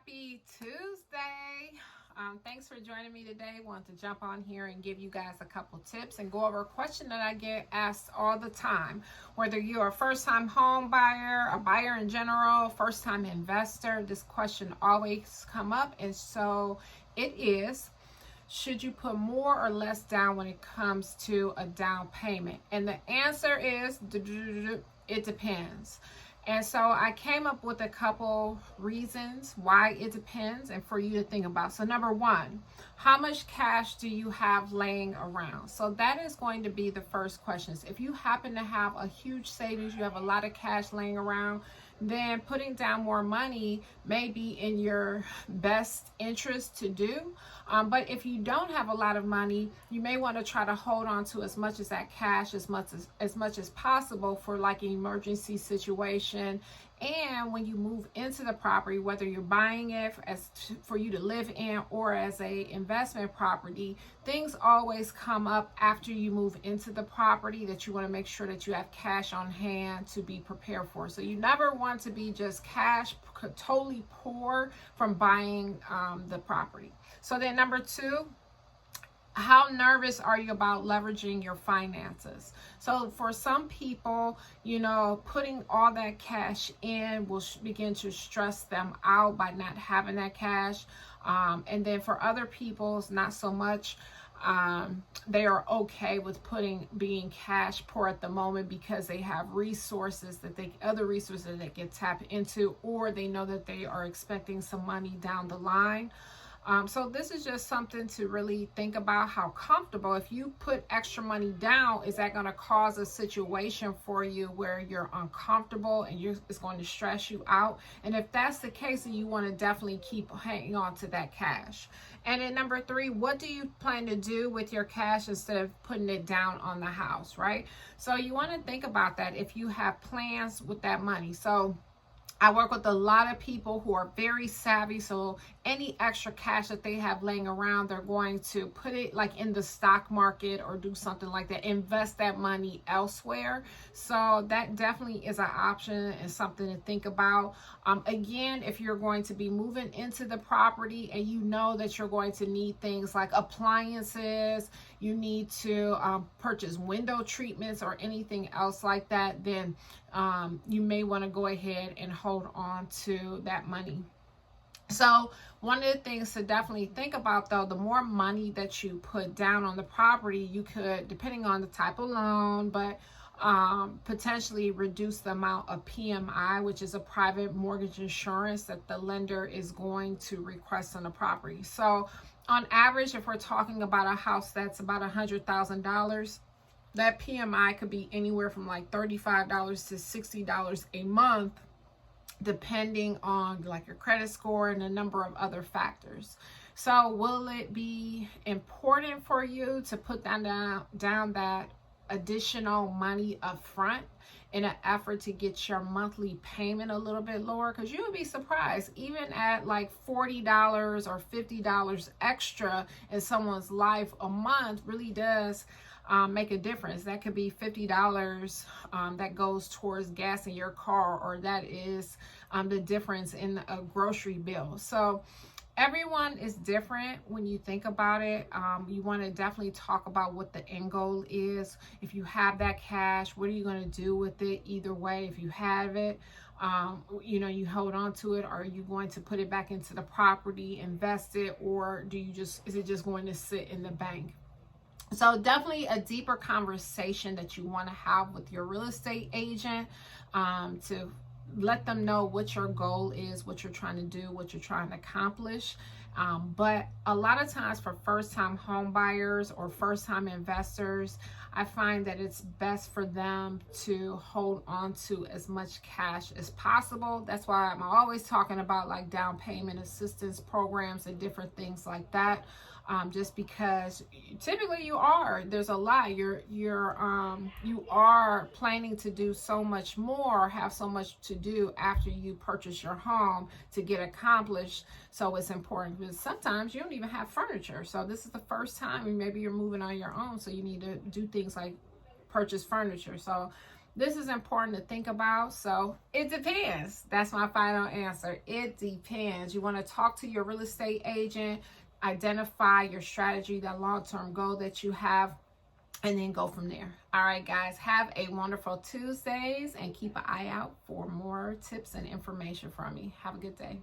Happy Tuesday. Thanks for joining me today. Want to jump on here and give you guys a couple tips and go over a question that I get asked all the time. Whether you're a first-time home buyer, a buyer in general, first-time investor, this question always come up. And so it is, should you put more or less down when it comes to a down payment? And the answer is, it depends. And so I came up with a couple reasons why it depends and for you to think about. So number one, how much cash do you have laying around? So that is going to be the first question. If you happen to have a huge savings, you have a lot of cash laying around, then putting down more money may be in your best interest to do. But if you don't have a lot of money, you may want to try to hold on to as much as that cash as much as possible for like an emergency situation. And when you move into the property, whether you're buying it for you to live in or as a investment property, things always come up after you move into the property that you want to make sure that you have cash on hand to be prepared for. So you never want to be just totally poor from buying the property. So then number two, how nervous are you about leveraging your finances? So for some people, putting all that cash in will begin to stress them out by not having that cash. And then for other people, not so much. They are okay with being cash poor at the moment because they have other resources that they can tap into, or they know that they are expecting some money down the line. So this is just something to really think about. How comfortable, if you put extra money down, is that going to cause a situation for you where you're uncomfortable and it's going to stress you out? And if that's the case, then you want to definitely keep hanging on to that cash. And then number three, what do you plan to do with your cash instead of putting it down on the house, right? So you want to think about that if you have plans with that money. So I work with a lot of people who are very savvy. So any extra cash that they have laying around, they're going to put it like in the stock market or do something like that, invest that money elsewhere. So that definitely is an option and something to think about. Again, if you're going to be moving into the property and you know that you're going to need things like appliances, you need to purchase window treatments or anything else like that, then you may want to go ahead and hold on to that money. So one of the things to definitely think about, though, the more money that you put down on the property, you could, depending on the type of loan, but potentially reduce the amount of PMI, which is a private mortgage insurance that the lender is going to request on the property. So on average, if we're talking about a house that's about $100,000, that PMI could be anywhere from like $35 to $60 a month, depending on like your credit score and a number of other factors. So will it be important for you to put down that additional money up front in an effort to get your monthly payment a little bit lower? Because you would be surprised, even at like $40 or $50 extra in someone's life a month really does make a difference. That could be $50 that goes towards gas in your car, or that is the difference in a grocery bill. So everyone is different when you think about it. You want to definitely talk about what the end goal is. If you have that cash, what are you going to do with it? Either way, if you have it, you hold on to it. Or are you going to put it back into the property, invest it, or is it just going to sit in the bank? So definitely a deeper conversation that you want to have with your real estate agent to let them know what your goal is, what you're trying to do, what you're trying to accomplish. But a lot of times for first-time home buyers or first-time investors, I find that it's best for them to hold on to as much cash as possible. That's why I'm always talking about like down payment assistance programs and different things like that. Just because typically there's a lot. You are planning to do so much more, have so much to do after you purchase your home to get accomplished. So it's important, because sometimes you don't even have furniture. So this is the first time, and maybe you're moving on your own. So you need to do things like purchase furniture. So This is important to think about. So it depends. That's my final answer. It depends. You want to talk to your real estate agent, identify your strategy, that long-term goal that you have, and then go from there. All right, guys, have a wonderful Tuesdays and keep an eye out for more tips and information from me. Have a good day.